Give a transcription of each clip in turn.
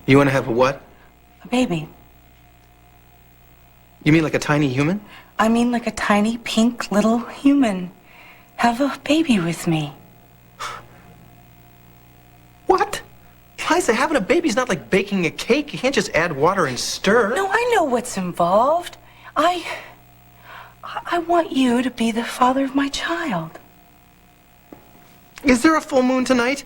You want to have a what? A baby. You mean like a tiny human? I mean like a tiny pink little human. Have a baby with me. What? Liza, having a baby's not like baking a cake. You can't just add water and stir. No, I know what's involved. I want you to be the father of my child. Is there a full moon tonight?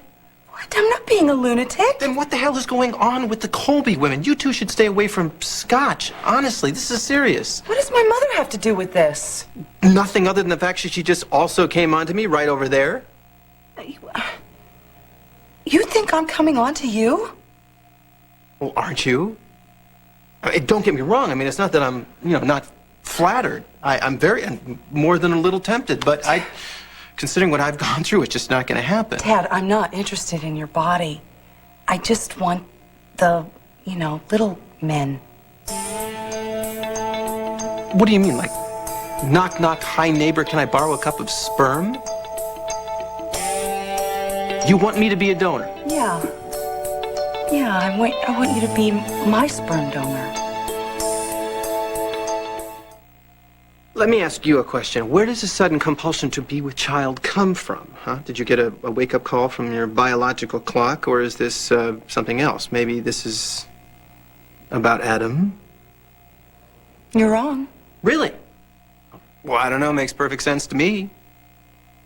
What? I'm not being a lunatic. Then what the hell is going on with the Colby women? You two should stay away from Scotch. Honestly, this is serious. What does my mother have to do with this? Nothing other than the fact that she just also came on to me right over there. You think I'm coming on to you? Well, aren't you? I mean, don't get me wrong. I mean, it's not that I'm, not flattered. I'm more than a little tempted, but considering what I've gone through, it's just not going to happen. Dad, I'm not interested in your body. I just want the, little men. What do you mean, like, knock, knock, hi neighbor, can I borrow a cup of sperm? You want me to be a donor? Yeah. Yeah, I want you to be my sperm donor. Let me ask you a question. Where does this sudden compulsion to be with child come from, huh? Did you get a wake-up call from your biological clock, or is this something else? Maybe this is about Adam? You're wrong. Really? Well, I don't know. Makes perfect sense to me.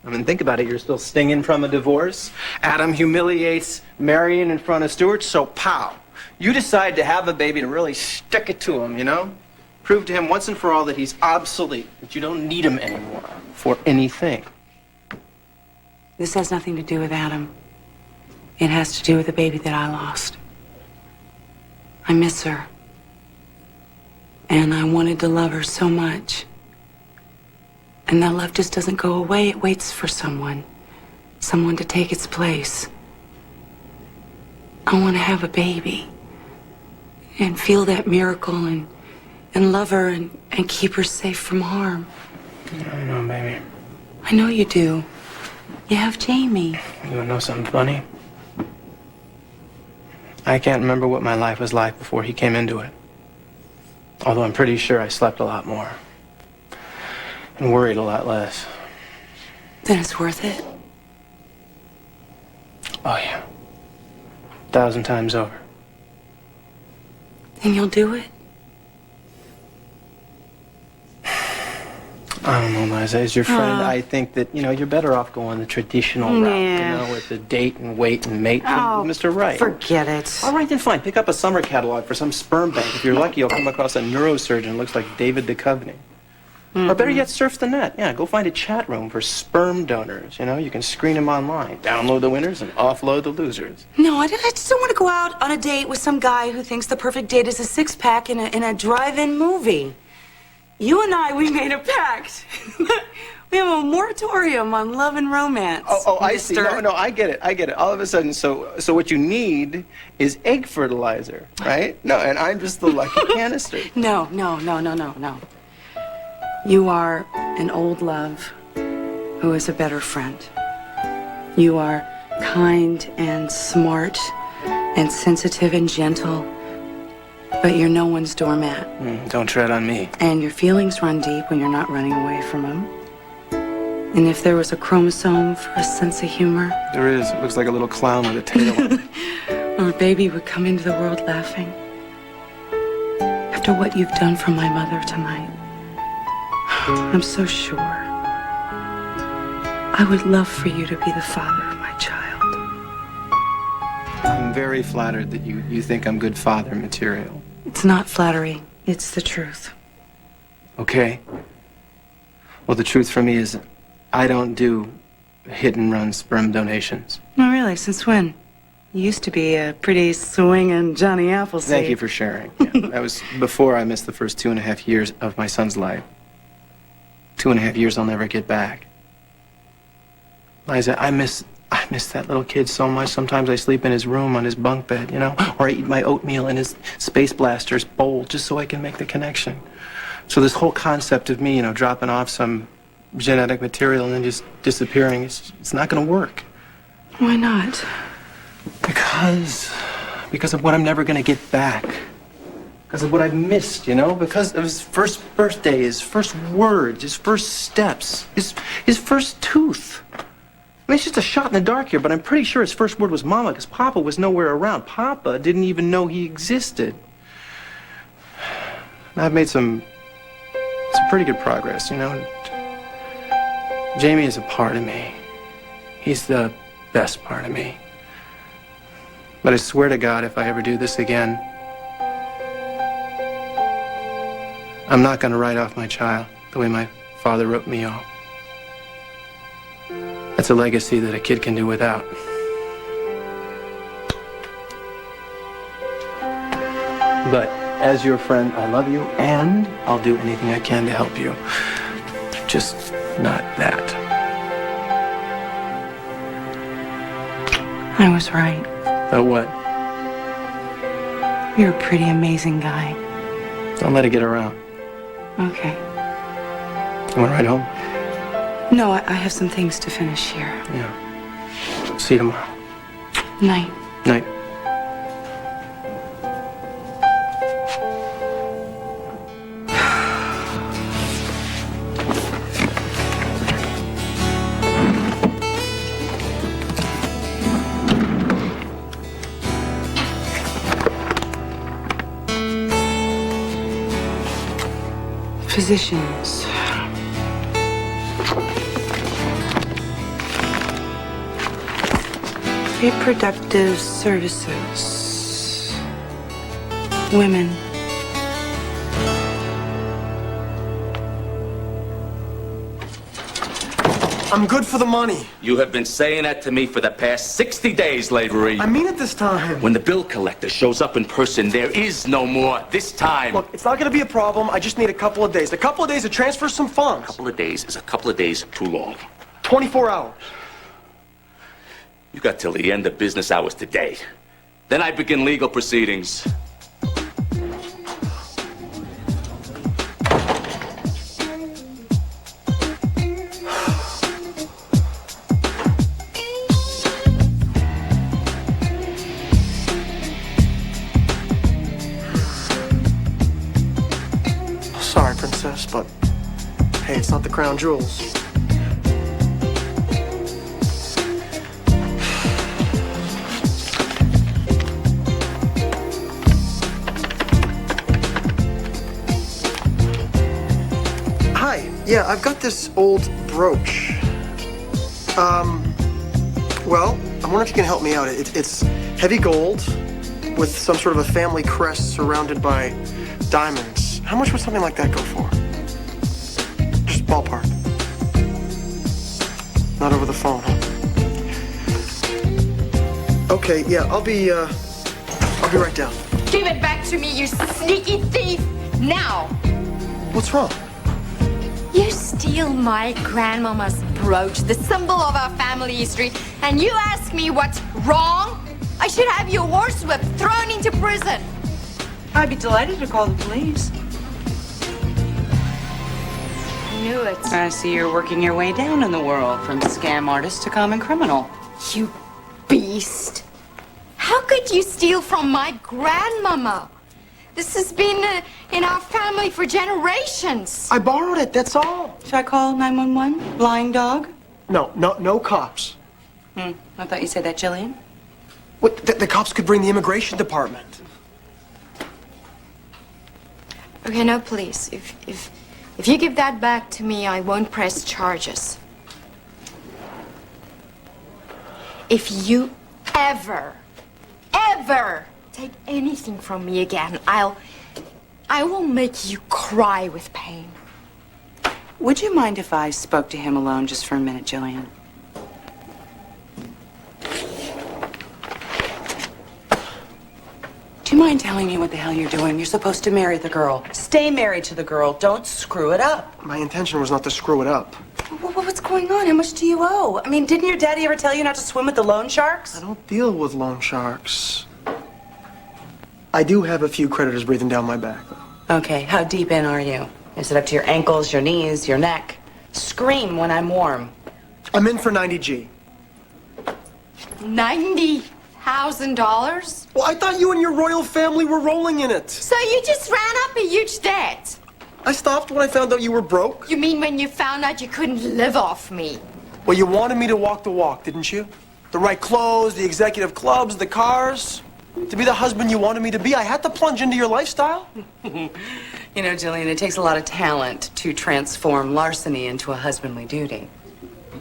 I mean, think about it. You're still stinging from a divorce. Adam humiliates Marian in front of Stuart, so pow. You decide to have a baby to really stick it to him, Prove to him once and for all that he's obsolete, that you don't need him anymore for anything. This has nothing to do with Adam. It has to do with the baby that I lost. I miss her. And I wanted to love her so much. And that love just doesn't go away. It waits for someone to take its place. I want to have a baby and feel that miracle and love her and keep her safe from harm. I know, baby. I know you do. You have Jamie. You wanna know something funny? I can't remember what my life was like before he came into it. Although I'm pretty sure I slept a lot more. And worried a lot less. Then it's worth it. Oh, yeah. 1,000 times over. And you'll do it? I don't know, Liza. As your friend, I think that, you're better off going the traditional route, with the date and wait and mate from Mr. Right. Forget it. All right, then fine. Pick up a summer catalog for some sperm bank. If you're lucky, you'll come across a neurosurgeon who looks like David Duchovny. Or better yet, surf the net. Yeah, go find a chat room for sperm donors. You can screen them online. Download the winners and offload the losers. No, I just don't want to go out on a date with some guy who thinks the perfect date is a six-pack in a drive-in movie. You and I, we made a pact. We have a moratorium on love and romance. Oh, I see. No, I get it. All of a sudden, so what you need is egg fertilizer, right? No, and I'm just the lucky canister. No. You are an old love who is a better friend. You are kind and smart and sensitive and gentle, but you're no one's doormat. Don't tread on me. And your feelings run deep when you're not running away from them. And if there was a chromosome for a sense of humor... There is. It looks like a little clown with a tail on it. Or a baby would come into the world laughing. After what you've done for my mother tonight, I'm so sure I would love for you to be the father of my child. I'm very flattered that you think I'm good father material. It's not flattery. It's the truth. Okay. Well, the truth for me is I don't do hit-and-run sperm donations. Oh, really? Since when? You used to be a pretty swinging Johnny Appleseed. Thank you for sharing. Yeah, that was before I missed the first 2.5 years of my son's life. 2.5 years I'll never get back. Liza, I miss that little kid so much. Sometimes I sleep in his room on his bunk bed, or I eat my oatmeal in his Space Blaster's bowl just so I can make the connection. So this whole concept of me, dropping off some genetic material and then just disappearing, it's not going to work. Why not? Because Because of what I'm never gonna get back. Because of what I've missed, you know? Because of his first birthday, his first words, his first steps, his first tooth. I mean, it's just a shot in the dark here, but I'm pretty sure his first word was mama, because Papa was nowhere around. Papa didn't even know he existed. And I've made some pretty good progress, you know? Jamie is a part of me. He's the best part of me. But I swear to God, if I ever do this again, I'm not going to write off my child the way my father wrote me off. That's a legacy that a kid can do without. But as your friend, I love you, and I'll do anything I can to help you. Just not that. I was right. But what? You're a pretty amazing guy. Don't let it get around. Okay. You want to ride home? No, I have some things to finish here. Yeah. See you tomorrow. Night. Night. Physicians. Reproductive services. Women. I'm good for the money. You have been saying that to me for the past 60 days, Lavery. I mean it this time. When the bill collector shows up in person, there is no more this time. Look, it's not going to be a problem. I just need a couple of days. A couple of days to transfer some funds. A couple of days is a couple of days too long. 24 hours. You got till the end of business hours today. Then I begin legal proceedings. Sorry, Princess, but hey, it's not the crown jewels. Hi, yeah, I've got this old brooch. Well, I wonder if you can help me out. It's heavy gold with some sort of a family crest surrounded by diamonds. How much would something like that go for? Just ballpark. Not over the phone, huh? Okay, yeah, I'll be right down. Give it back to me, you sneaky thief! Now! What's wrong? You steal my grandmama's brooch, the symbol of our family history, and you ask me what's wrong? I should have you horsewhipped, thrown into prison. I'd be delighted to call the police. I knew it. I see you're working your way down in the world, from scam artist to common criminal. You beast. How could you steal from my grandmama? This has been in our family for generations. I borrowed it, that's all. Should I call 911? Lying dog? No cops. I thought you said that, Jillian. What, the cops could bring the immigration department. Okay, no, please. If you give that back to me, I won't press charges. If you ever take anything from me again, I will make you cry with pain. Would you mind if I spoke to him alone just for a minute, Jillian? Do you mind telling me what the hell you're doing? You're supposed to marry the girl. Stay married to the girl. Don't screw it up. My intention was not to screw it up. What's going on? How much do you owe? I mean, didn't your daddy ever tell you not to swim with the loan sharks? I don't deal with loan sharks. I do have a few creditors breathing down my back, though. Okay, how deep in are you? Is it up to your ankles, your knees, your neck? Scream when I'm warm. I'm in for 90G. 90? $1,000? Well, I thought you and your royal family were rolling in it. So you just ran up a huge debt? I stopped when I found out you were broke. You mean when you found out you couldn't live off me? Well, you wanted me to walk the walk, didn't you? The right clothes, the executive clubs, the cars. To be the husband you wanted me to be, I had to plunge into your lifestyle. You know, Jillian, it takes a lot of talent to transform larceny into a husbandly duty.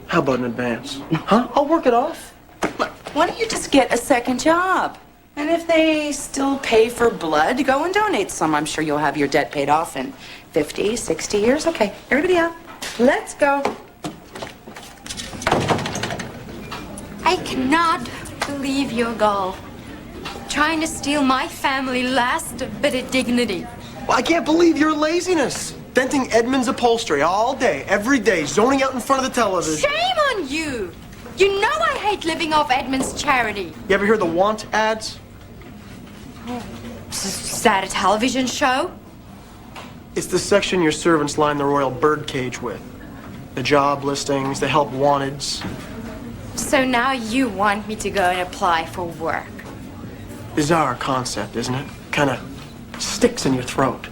How about an advance? Huh? I'll work it off. Look, why don't you just get a second job? And if they still pay for blood, go and donate some. I'm sure you'll have your debt paid off in 50, 60 years. Okay, everybody out. Let's go. I cannot believe your goal. Trying to steal my family last bit of dignity. Well, I can't believe your laziness. Denting Edmunds upholstery all day, every day, zoning out in front of the television. Shame on you! You know I hate living off Edmund's charity. You ever hear the want ads? Is that a television show? It's the section your servants line the royal birdcage with. The job listings, the help wanteds. So now you want me to go and apply for work. Bizarre concept, isn't it? Kind of sticks in your throat.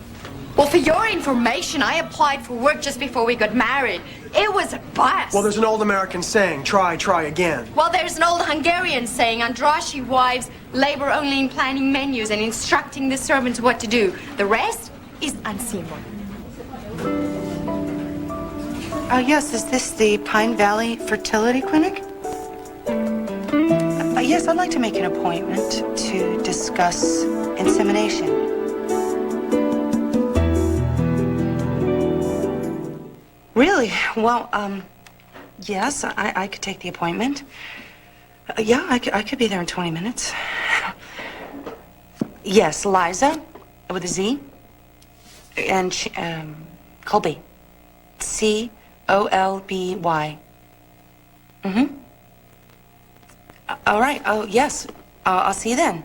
Well, for your information, I applied for work just before we got married. It was a bust. Well, there's an old American saying, try again. Well, there's an old Hungarian saying, Andrashi wives labor only in planning menus and instructing the servants what to do. The rest is unseemly. Yes, is this the Pine Valley Fertility Clinic? Yes, I'd like to make an appointment to discuss insemination. Really? Well, yes, I could take the appointment. Yeah, I could be there in 20 minutes. Yes, Liza, with a Z. And Colby. C-O-L-B-Y. Mm-hmm. All right. Oh, yes. I'll see you then.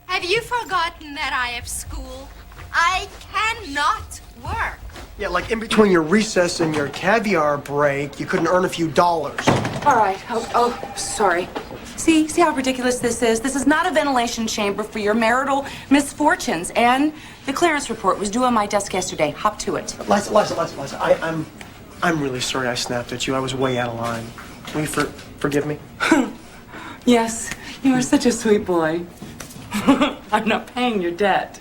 Have you forgotten that I have school? I cannot work. Yeah, like in between your recess and your caviar break, you couldn't earn a few dollars. All right. Oh, sorry. See how ridiculous this is? This is not a ventilation chamber for your marital misfortunes. And the clearance report was due on my desk yesterday. Hop to it. Liza, I'm really sorry I snapped at you. I was way out of line. Will you forgive me? Yes, you are such a sweet boy. I'm not paying your debt.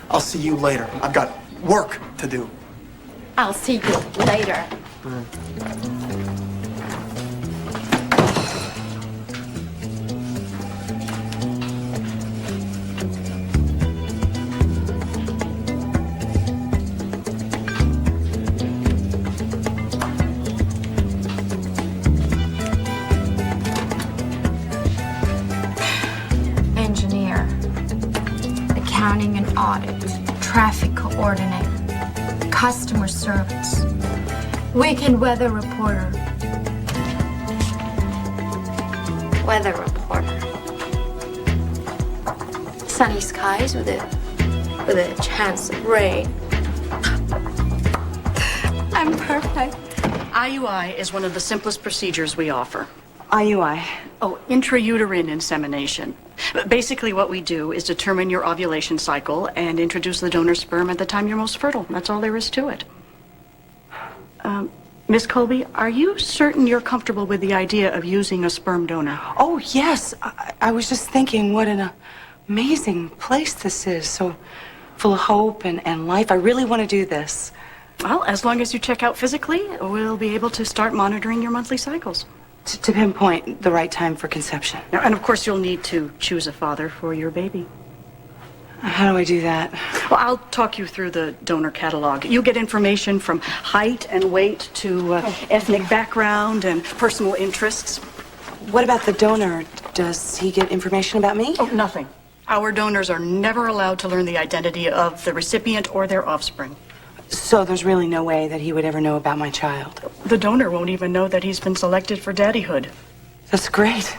I'll see you later. I've got work to do. I'll see you later. Engineer, accounting and audit, traffic coordinator, customer service, weekend weather reporter. Weather reporter. Sunny skies with a chance of rain. I'm perfect. IUI is one of the simplest procedures we offer. IUI. Oh, intrauterine insemination. Basically, what we do is determine your ovulation cycle and introduce the donor sperm at the time you're most fertile. That's all there is to it. Miss Colby, are you certain you're comfortable with the idea of using a sperm donor? Oh, yes. I was just thinking what an amazing place this is. So full of hope and life. I really want to do this. Well, as long as you check out physically, we'll be able to start monitoring your monthly cycles. To pinpoint the right time for conception. Now, and of course, you'll need to choose a father for your baby. How do I do that? Well, I'll talk you through the donor catalog. You get information from height and weight to ethnic background and personal interests. What about the donor? Does he get information about me? Oh, nothing. Our donors are never allowed to learn the identity of the recipient or their offspring. So there's really no way that he would ever know about my child? The donor won't even know that he's been selected for daddyhood. That's great.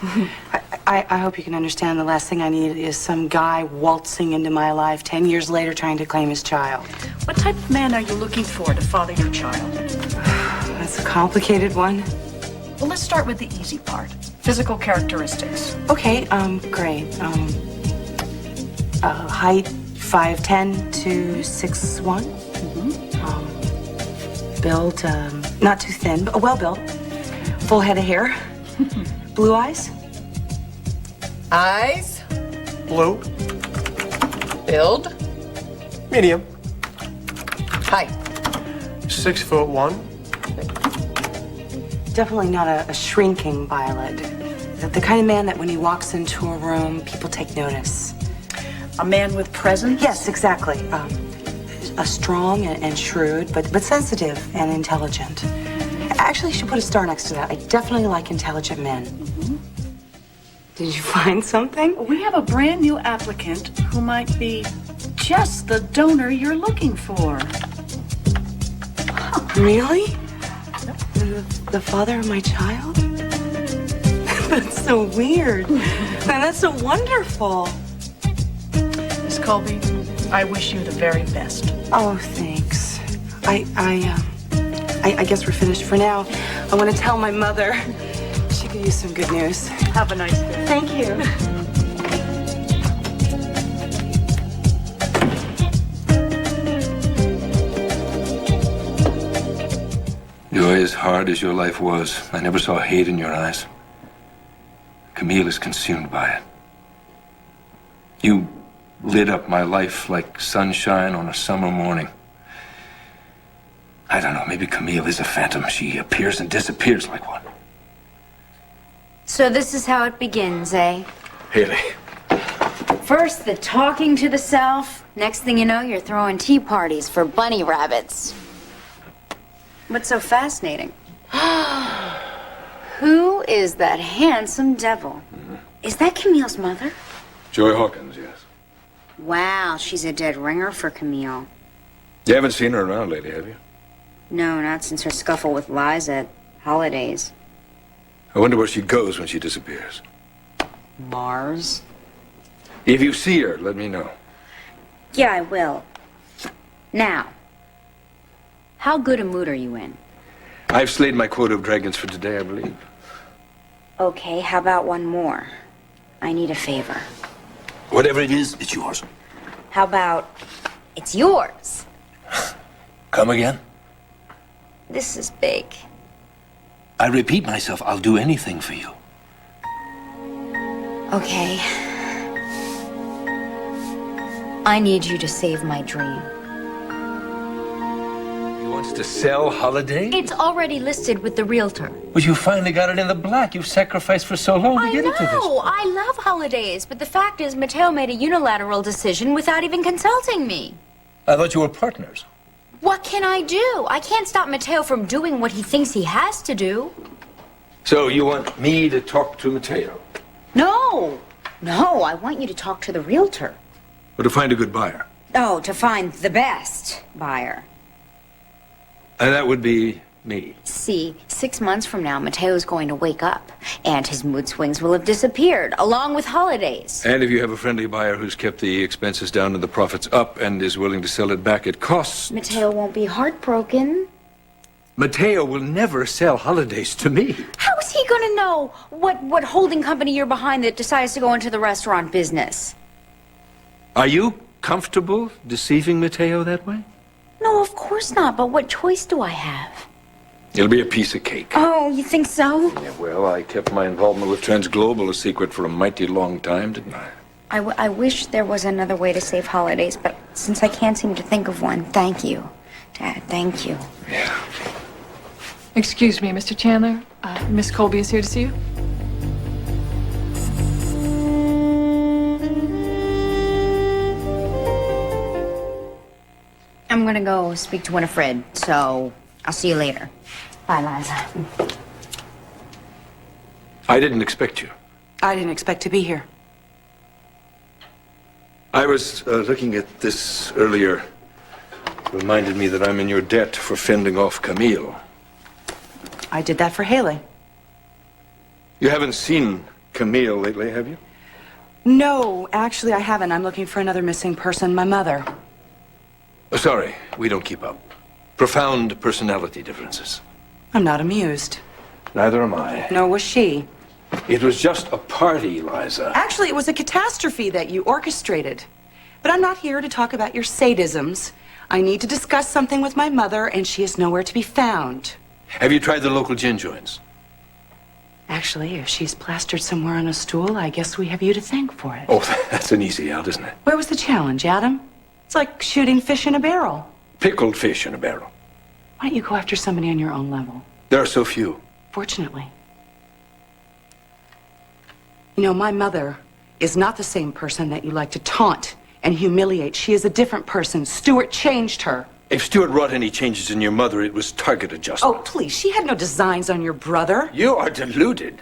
I hope you can understand the last thing I need is some guy waltzing into my life 10 years later trying to claim his child. What type of man are you looking for to father your child? That's a complicated one. Well, let's start with the easy part. Physical characteristics. Okay, great. Height 5'10" to 6'1". Build, not too thin, but well built. Full head of hair. Blue eyes. Eyes, Blue, build, medium, height. 6'1". Definitely not a shrinking violet. The kind of man that when he walks into a room, people take notice. A man with presence? Yes, exactly. A strong and shrewd, but sensitive and intelligent. Actually, you should put a star next to that. I definitely like intelligent men. Did you find something? We have a brand new applicant who might be just the donor you're looking for. Really? The father of my child? That's so weird. And that's so wonderful. Miss Colby, I wish you the very best. Oh, thanks. I guess we're finished for now. I want to tell my mother. She could use some good news. Have a nice day. Thank you. Joy, as hard as your life was, I never saw hate in your eyes. Camille is consumed by it. You lit up my life like sunshine on a summer morning. I don't know, maybe Camille is a phantom. She appears and disappears like one. So this is how it begins, eh? Haley. First, the talking to the self. Next thing you know, you're throwing tea parties for bunny rabbits. What's so fascinating? Who is that handsome devil? Is that Camille's mother? Joy Hawkins, yes. Wow, she's a dead ringer for Camille. You haven't seen her around lately, have you? No, not since her scuffle with Liza at holidays. I wonder where she goes when she disappears. Mars? If you see her, let me know. Yeah, I will. Now, how good a mood are you in? I've slayed my quota of dragons for today, I believe. Okay, how about one more? I need a favor. Whatever it is, it's yours. How about it's yours? Come again? This is big. I repeat myself, I'll do anything for you. Okay. I need you to save my dream. He wants to sell Holiday? It's already listed with the realtor. But you finally got it in the black. You've sacrificed for so long to get it to this. I love holidays, but the fact is Matteo made a unilateral decision without even consulting me. I thought you were partners. What can I do? I can't stop Matteo from doing what he thinks he has to do. So you want me to talk to Matteo? No, I want you to talk to the realtor. Or to find a good buyer? Oh, to find the best buyer. And that would be me. See, 6 months from now, Matteo's going to wake up, and his mood swings will have disappeared, along with holidays. And if you have a friendly buyer who's kept the expenses down and the profits up and is willing to sell it back at cost... Matteo won't be heartbroken. Matteo will never sell Holidays to me. How is he going to know what holding company you're behind that decides to go into the restaurant business? Are you comfortable deceiving Matteo that way? No, of course not, but what choice do I have? It'll be a piece of cake. Oh, you think so? Yeah, well, I kept my involvement with TransGlobal a secret for a mighty long time, didn't I? I wish there was another way to save holidays, but since I can't seem to think of one, thank you, Dad, thank you. Yeah. Excuse me, Mr. Chandler. Miss Colby is here to see you. I'm gonna go speak to Winifred, so I'll see you later. Bye, Liza. I didn't expect you. I didn't expect to be here. I was looking at this earlier. Reminded me that I'm in your debt for fending off Camille. I did that for Haley. You haven't seen Camille lately, have you? No, actually, I haven't. I'm looking for another missing person, my mother. Oh, sorry, we don't keep up. Profound personality differences. I'm not amused. Neither am I. Nor was she. It was just a party, Liza. Actually, it was a catastrophe that you orchestrated. But I'm not here to talk about your sadisms. I need to discuss something with my mother, and she is nowhere to be found. Have you tried the local gin joints? Actually, if she's plastered somewhere on a stool, I guess we have you to thank for it. Oh, that's an easy out, isn't it? Where was the challenge, Adam? It's like shooting fish in a barrel. Pickled fish in a barrel. Why don't you go after somebody on your own level? There are so few. Fortunately. You know, my mother is not the same person that you like to taunt and humiliate. She is a different person. Stuart changed her. If Stuart wrought any changes in your mother, it was target adjustment. Oh, please, she had no designs on your brother. You are deluded.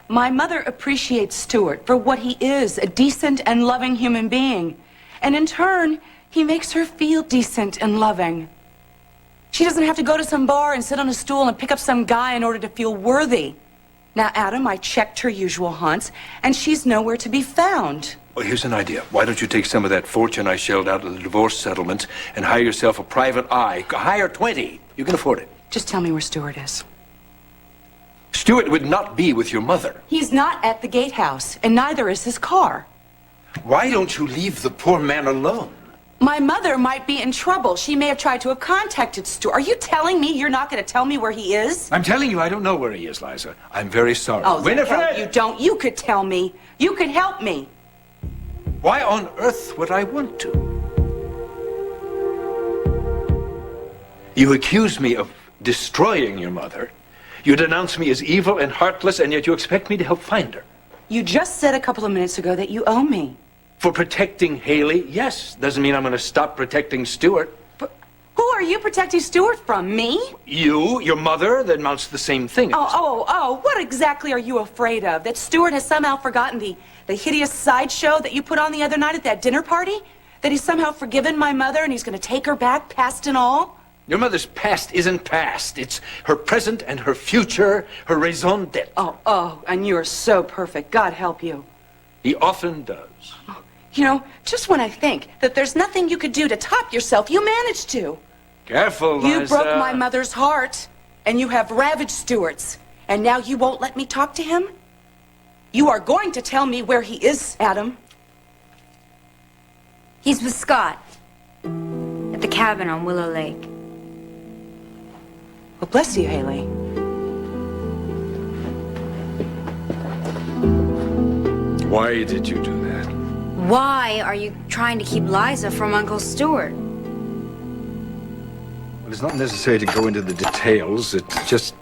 My mother appreciates Stuart for what he is, a decent and loving human being. And in turn, he makes her feel decent and loving. She doesn't have to go to some bar and sit on a stool and pick up some guy in order to feel worthy. Now, Adam, I checked her usual haunts, and she's nowhere to be found. Well, here's an idea. Why don't you take some of that fortune I shelled out of the divorce settlement and hire yourself a private eye? Hire 20. You can afford it. Just tell me where Stuart is. Stuart would not be with your mother. He's not at the gatehouse, and neither is his car. Why don't you leave the poor man alone? My mother might be in trouble. She may have tried to have contacted Stuart. Are you telling me you're not going to tell me where he is? I'm telling you, I don't know where he is, Liza. I'm very sorry. Oh, Winifred! no, you don't. You could tell me. You could help me. Why on earth would I want to? You accuse me of destroying your mother. You denounce me as evil and heartless, and yet you expect me to help find her. You just said a couple of minutes ago that you owe me. For protecting Haley? Yes. Doesn't mean I'm going to stop protecting Stuart. But who are you protecting Stuart from? Me? You, your mother, that amounts to the same thing. Oh, what exactly are you afraid of? That Stuart has somehow forgotten the hideous sideshow that you put on the other night at that dinner party? That he's somehow forgiven my mother and he's going to take her back, past and all? Your mother's past isn't past. It's her present and her future, her raison d'etre. Oh, and you're so perfect. God help you. He often does. You know, just when I think that there's nothing you could do to top yourself, you managed to. Careful, Liza. You broke my mother's heart, and you have ravaged Stuart's. And now you won't let me talk to him? You are going to tell me where he is, Adam. He's with Scott at the cabin on Willow Lake. Well, bless you, Haley. Why did you do that? Why are you trying to keep Liza from Uncle Stuart? Well, it's not necessary to go into the details. It's just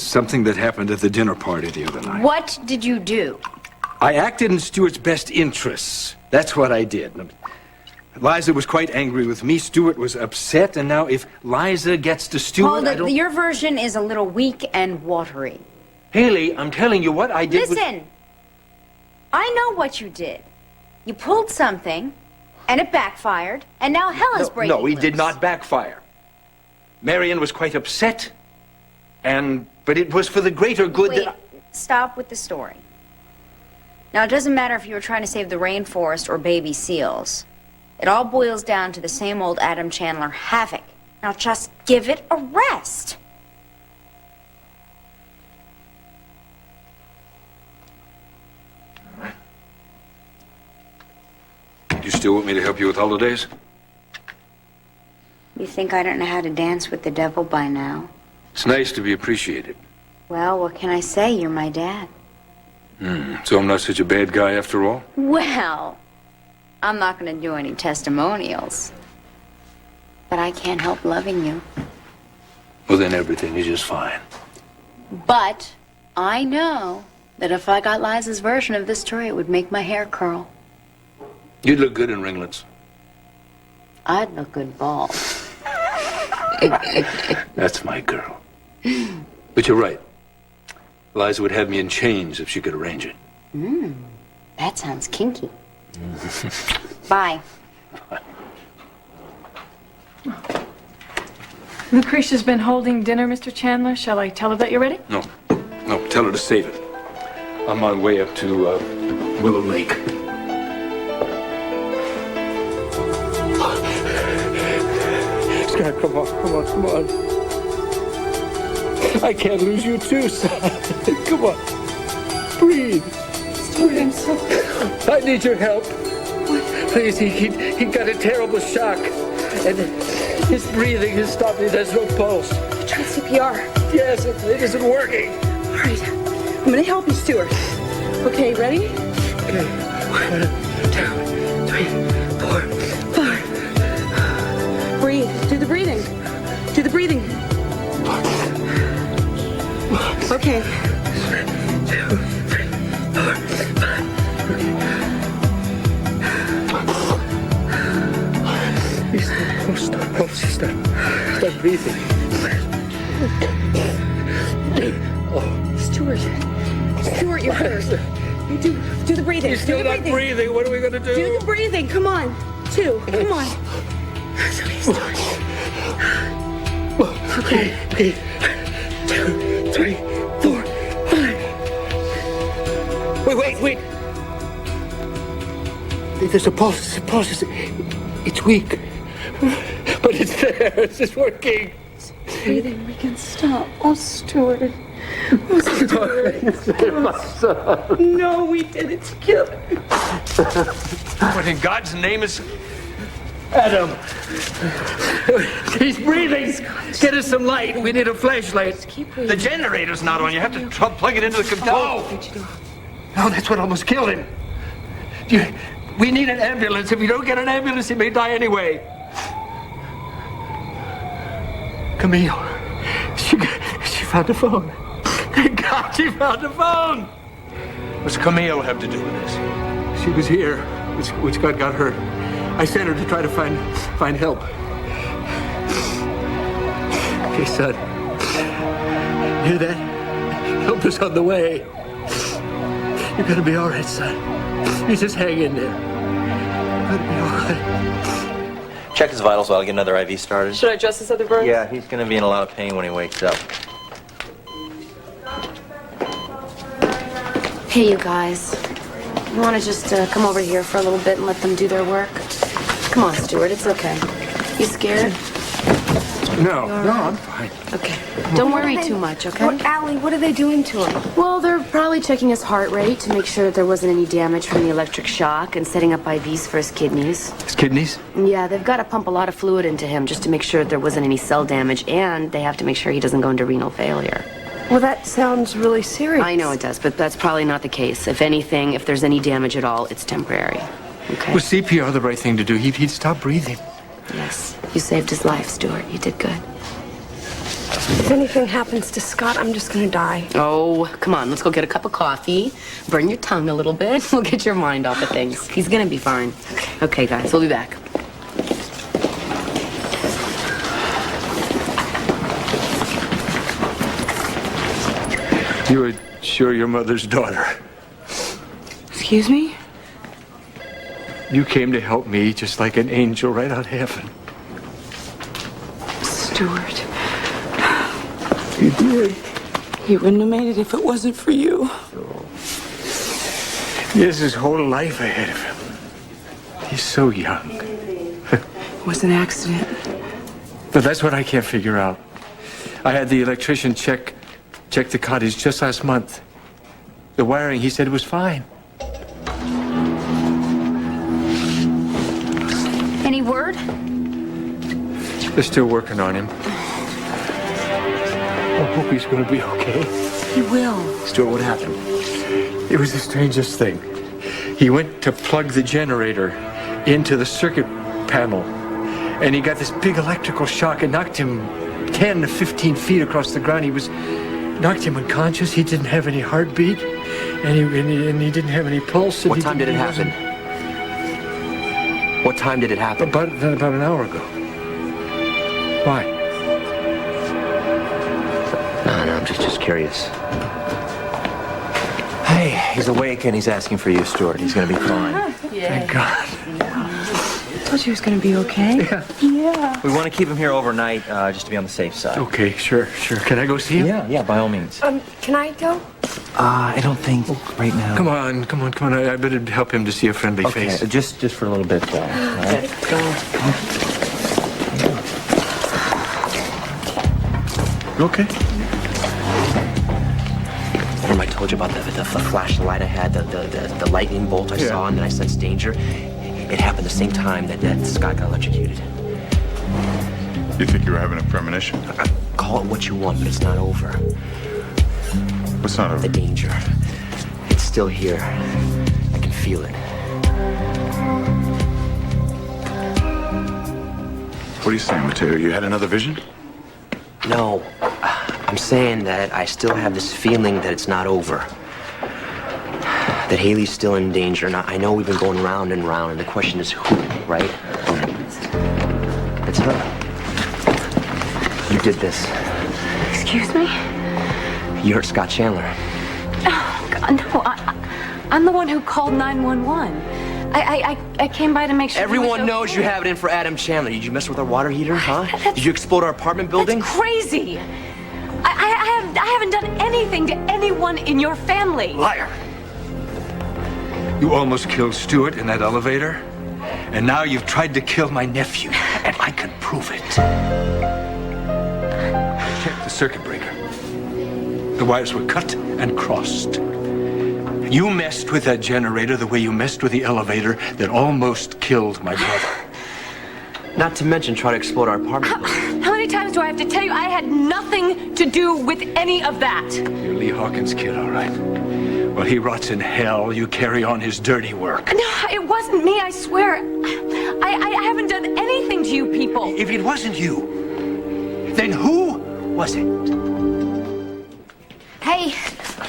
something that happened at the dinner party the other night. What did you do? I acted in Stuart's best interests. That's what I did. Liza was quite angry with me. Stuart was upset, and now if Liza gets to Stuart, Hold I it. don't... Your version is a little weak and watery. Haley, I'm telling you what I did. Listen, I know what you did. You pulled something, and it backfired, and now hell is breaking No, he loose. did not backfire. Marian was quite upset, but it was for the greater good Wait, that... stop with the story. Now, it doesn't matter if you were trying to save the rainforest or baby seals. It all boils down to the same old Adam Chandler havoc. Now, just give it a rest. You still want me to help you with holidays? You think I don't know how to dance with the devil by now? It's nice to be appreciated. Well, what can I say? You're my dad. So I'm not such a bad guy after all? Well, I'm not going to do any testimonials. But I can't help loving you. Well, then everything is just fine. But I know that if I got Liza's version of this story, it would make my hair curl. You'd look good in ringlets. I'd look good bald. That's my girl. But you're right. Liza would have me in chains if she could arrange it. That sounds kinky. Bye. Lucretia's been holding dinner, Mr. Chandler. Shall I tell her that you're ready? No. No, tell her to save it. I'm on my way up to Willow Lake. Scott, come on. I can't lose you too, son. Come on. Breathe. Stuart, I'm so... I need your help. Please, he got a terrible shock. And his breathing has stopped. There's no pulse. Try CPR. Yes, it isn't working. All right. I'm going to help you, Stuart. Okay, ready? Okay. 1, 2, 3, 4, 5. Breathe. Do the breathing. Okay. 2, 3, 4, 5. Stop breathing. Stuart, you're hurt. You do the breathing. He's still not breathing. What are we gonna do? Do the breathing. Come on. 2. Come on. Okay. 2, 3, 4, 5. Wait. There's a pulse. It's weak. But it's there. It's working. Breathing. We can stop. Oh, Stuart. No, we did it together. What in God's name is... Adam. He's breathing. Get us some light. We need a flashlight. The generator's not on. You have to plug it into the control. No, that's what almost killed him. We need an ambulance. If we don't get an ambulance, he may die anyway. Camille. She found the phone. Thank God she found the phone. What's Camille have to do with this? She was here when Scott got hurt. I sent her to try to find help. Okay, son. Hear that? Help is on the way. You're gonna be all right, son. You just hang in there. You're gonna be all right. Check his vitals while I get another IV started. Should I adjust this other burn? Yeah, he's gonna be in a lot of pain when he wakes up. Hey, you guys. You want to just come over here for a little bit and let them do their work? Come on, Stuart. It's okay. You scared? No, I'm fine. Okay. Don't worry too much, okay? Allie, what are they doing to him? Well, they're probably checking his heart rate to make sure that there wasn't any damage from the electric shock and setting up IVs for his kidneys. His kidneys? Yeah, they've got to pump a lot of fluid into him just to make sure that there wasn't any cell damage, and they have to make sure he doesn't go into renal failure. Well, that sounds really serious. I know it does, but that's probably not the case. If anything, if there's any damage at all, it's temporary. Okay? Was CPR the right thing to do? He'd stop breathing. Yes. You saved his life, Stuart. You did good. If anything happens to Scott, I'm just gonna die. Oh, come on. Let's go get a cup of coffee. Burn your tongue a little bit. We'll get your mind off of things. He's gonna be fine. Okay, guys. We'll be back. You were sure your mother's daughter. Excuse me? You came to help me just like an angel right out of heaven. Stuart. You did. He wouldn't have made it if it wasn't for you. He has his whole life ahead of him. He's so young. It was an accident. But that's what I can't figure out. I had the electrician check the cottage just last month. The wiring, he said it was fine. Any word? They're still working on him. I hope he's going to be okay. He will. Stuart, what happened? It was the strangest thing. He went to plug the generator into the circuit panel, and he got this big electrical shock. It knocked him 10 to 15 feet across the ground. Knocked him unconscious. He didn't have any heartbeat, and he didn't have any pulse. What time did it happen? What time did it happen? About an hour ago. Why? No, I'm just curious. Hey, he's awake and he's asking for you, Stuart. He's gonna be fine. Thank God. told you he was going to be okay. Yeah. We want to keep him here overnight, just to be on the safe side. Okay, sure. Can I go see him? Yeah, by all means. Can I go? I don't think right now. Come on. I better help him to see a friendly Okay, face. just for a little bit, all right? You okay? Remember I told you about the flashlight I had, the lightning bolt I saw, and then I sensed danger? It happened the same time that Scott got electrocuted. You think you were having a premonition? Call it what you want, but it's not over. What's not over? The danger. It's still here. I can feel it. What are you saying, Mateo? You had another vision? No. I'm saying that I still have this feeling that it's not over. That Haley's still in danger. Now, I know we've been going round and round, and the question is who, right? It's her. You did this. Excuse me? You hurt Scott Chandler. Oh, God, no. I'm the one who called 911. I came by to make sure. Everyone knows you have it in for Adam Chandler. Did you mess with our water heater, huh? Did you explode our apartment building? That's crazy. I haven't done anything to anyone in your family. Liar. You almost killed Stuart in that elevator, and now you've tried to kill my nephew, and I can prove it. Check the circuit breaker. The wires were cut and crossed. You messed with that generator the way you messed with the elevator that almost killed my brother. Not to mention try to explode our apartment building. How many times do I have to tell you I had nothing to do with any of that? You're Lee Hawkins' kid, all right. While he rots in hell, you carry on his dirty work. No, it wasn't me, I swear. I haven't done anything to you people. If it wasn't you, then who was it? Hey,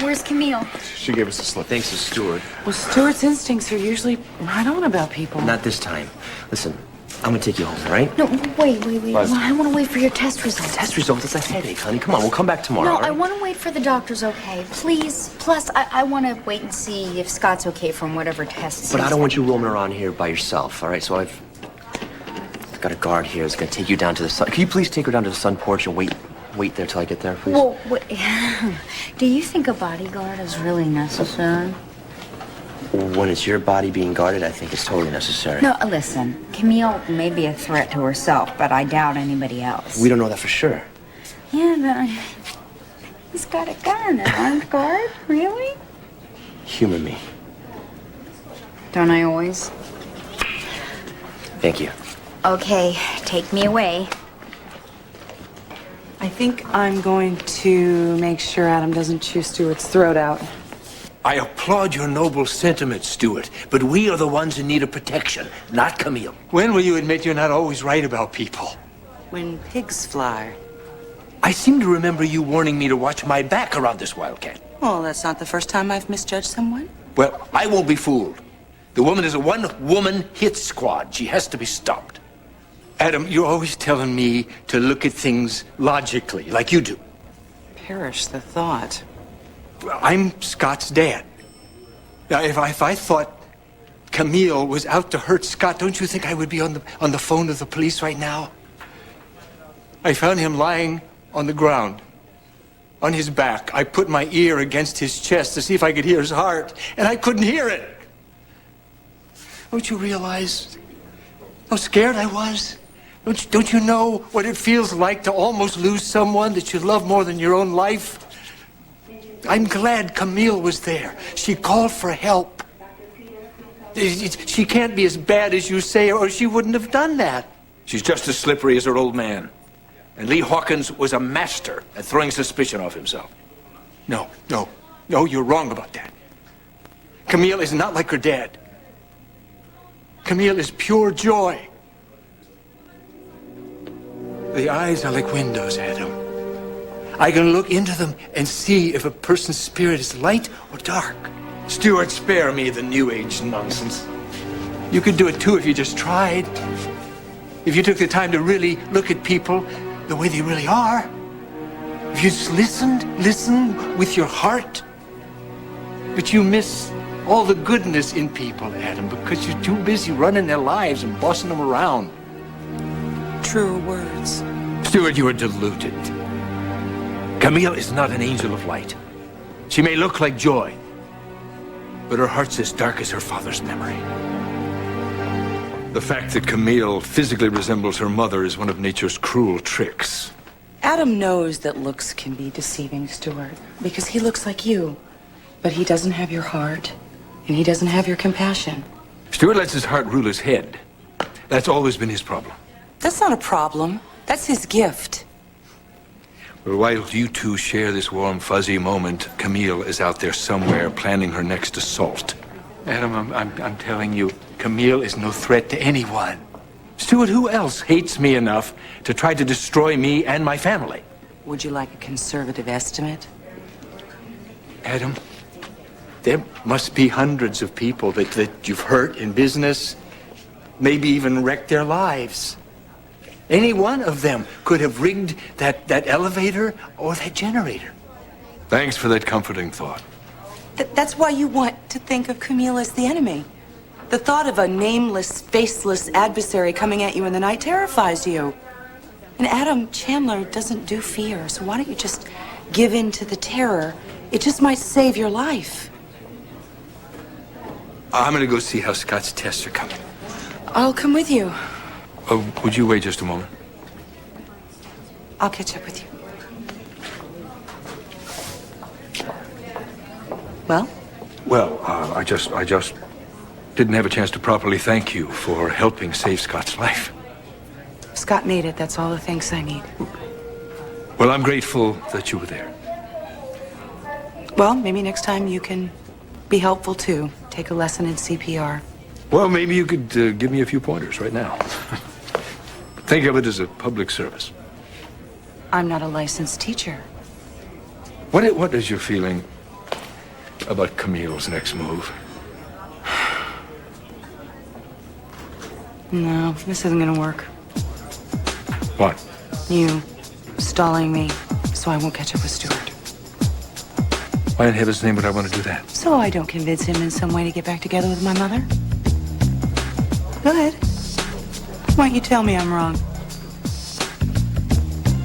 where's Camille? She gave us a slip. Thanks to Stuart. Well, Stuart's instincts are usually right on about people. Not this time. Listen, I'm gonna take you home, all right? No, wait. Well, I want to wait for your test results. Test results? It's a headache, honey. Come on, we'll come back tomorrow. No, all right? I want to wait for the doctors, okay? Please. Plus, I want to wait and see if Scott's okay from whatever tests. But I he's don't want had. you roaming around here by yourself, all right? So I've got a guard here that's gonna take you down to the sun. Can you please take her down to the sun porch and wait there till I get there, please? Well, do you think a bodyguard is really necessary? When it's your body being guarded, I think it's totally necessary. No, listen. Camille may be a threat to herself, but I doubt anybody else. We don't know that for sure. Yeah, but he's got a gun, an armed guard? Really? Humor me. Don't I always? Thank you. Okay, take me away. I think I'm going to make sure Adam doesn't chew Stuart's throat out. I applaud your noble sentiments, Stuart, but we are the ones in need of protection, not Camille. When will you admit you're not always right about people? When pigs fly. I seem to remember you warning me to watch my back around this wildcat. Well, that's not the first time I've misjudged someone. Well, I won't be fooled. The woman is a one-woman hit squad. She has to be stopped. Adam, you're always telling me to look at things logically, like you do. Perish the thought. I'm Scott's dad. Now, if I thought Camille was out to hurt Scott, don't you think I would be on the phone to the police right now? I found him lying on the ground, on his back. I put my ear against his chest to see if I could hear his heart, and I couldn't hear it. Don't you realize how scared I was? Don't you know what it feels like to almost lose someone that you love more than your own life? I'm glad Camille was there. She called for help. She can't be as bad as you say, or she wouldn't have done that. She's just as slippery as her old man. And Lee Hawkins was a master at throwing suspicion off himself. No, you're wrong about that. Camille is not like her dad. Camille is pure joy. The eyes are like windows, Adam. I can look into them and see if a person's spirit is light or dark. Stuart, spare me the New Age nonsense. You could do it too if you just tried. If you took the time to really look at people the way they really are. If you just listen with your heart. But you miss all the goodness in people, Adam, because you're too busy running their lives and bossing them around. Truer words. Stuart, you are deluded. Camille is not an angel of light. She may look like joy, but her heart's as dark as her father's memory. The fact that Camille physically resembles her mother is one of nature's cruel tricks. Adam knows that looks can be deceiving, Stuart, because he looks like you. But he doesn't have your heart, and he doesn't have your compassion. Stuart lets his heart rule his head. That's always been his problem. That's not a problem. That's his gift. Well, while you two share this warm, fuzzy moment, Camille is out there somewhere planning her next assault. Adam, I'm telling you, Camille is no threat to anyone. Stuart, who else hates me enough to try to destroy me and my family? Would you like a conservative estimate? Adam, there must be hundreds of people that you've hurt in business, maybe even wrecked their lives. Any one of them could have rigged that elevator or that generator. Thanks for that comforting thought. That's why you want to think of Camille as the enemy. The thought of a nameless, faceless adversary coming at you in the night terrifies you. And Adam Chandler doesn't do fear, so why don't you just give in to the terror? It just might save your life. I'm gonna go see how Scott's tests are coming. I'll come with you. Would you wait just a moment? I'll catch up with you. Well? Well, I just didn't have a chance to properly thank you for helping save Scott's life. Scott made it. That's all the thanks I need. Well, I'm grateful that you were there. Well, maybe next time you can be helpful too. Take a lesson in CPR. Well, maybe you could give me a few pointers right now. Think of it as a public service. I'm not a licensed teacher. What is your feeling about Camille's next move? No, this isn't gonna work. What? You stalling me so I won't catch up with Stuart. Why in heaven's name would I want to do that? So I don't convince him in some way to get back together with my mother? Go ahead. Why don't you tell me I'm wrong?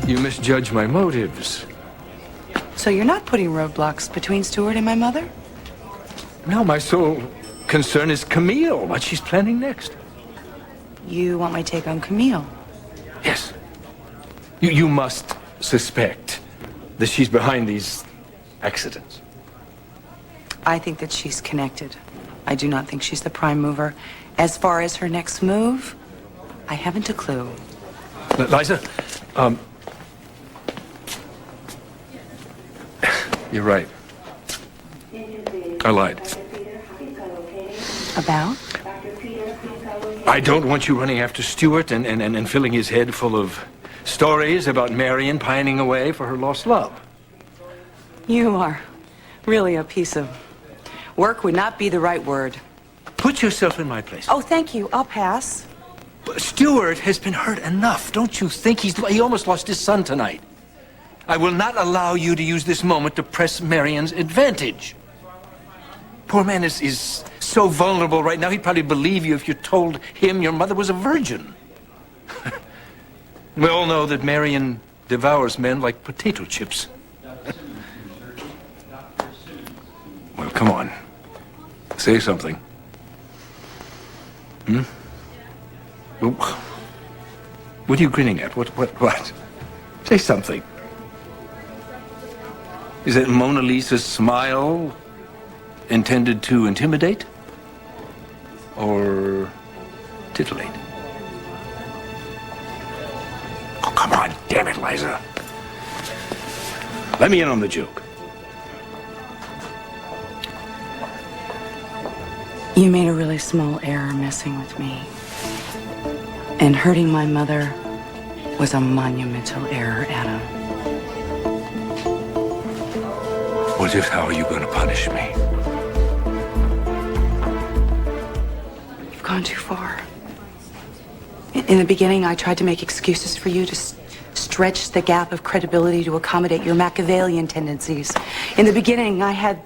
You misjudge my motives. So you're not putting roadblocks between Stuart and my mother? No, my sole concern is Camille, what she's planning next. You want my take on Camille? Yes. You must suspect that she's behind these accidents. I think that she's connected. I do not think she's the prime mover. As far as her next move, I haven't a clue. Liza, you're right. I lied. About? I don't want you running after Stuart and filling his head full of stories about Marian pining away for her lost love. You are really a piece of work would not be the right word. Put yourself in my place. Oh, thank you. I'll pass. Stuart has been hurt enough, don't you think? He almost lost his son tonight. I will not allow you to use this moment to press Marian's advantage. Poor man is so vulnerable right now, he'd probably believe you if you told him your mother was a virgin. We all know that Marian devours men like potato chips. Well, come on. Say something. Well, what are you grinning at? What? Say something. Is that Mona Lisa's smile intended to intimidate? Or titillate? Oh, come on, damn it, Liza. Let me in on the joke. You made a really small error messing with me. And hurting my mother was a monumental error, Adam. What if, how are you going to punish me? You've gone too far. In the beginning, I tried to make excuses for you to stretch the gap of credibility to accommodate your Machiavellian tendencies. In the beginning, I had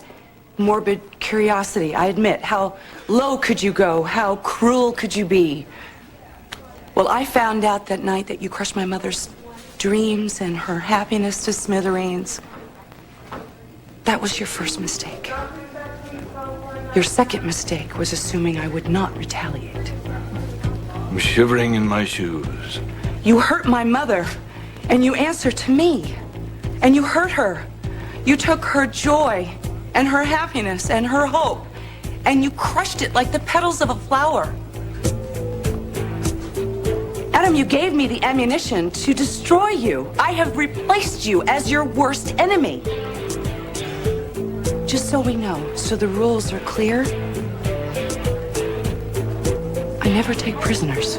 morbid curiosity, I admit. How low could you go? How cruel could you be? Well, I found out that night that you crushed my mother's dreams and her happiness to smithereens. That was your first mistake. Your second mistake was assuming I would not retaliate. I'm shivering in my shoes. You hurt my mother, and you answered to me. And you hurt her. You took her joy and her happiness and her hope, and you crushed it like the petals of a flower. Adam, you gave me the ammunition to destroy you. I have replaced you as your worst enemy. Just so we know, so the rules are clear, I never take prisoners.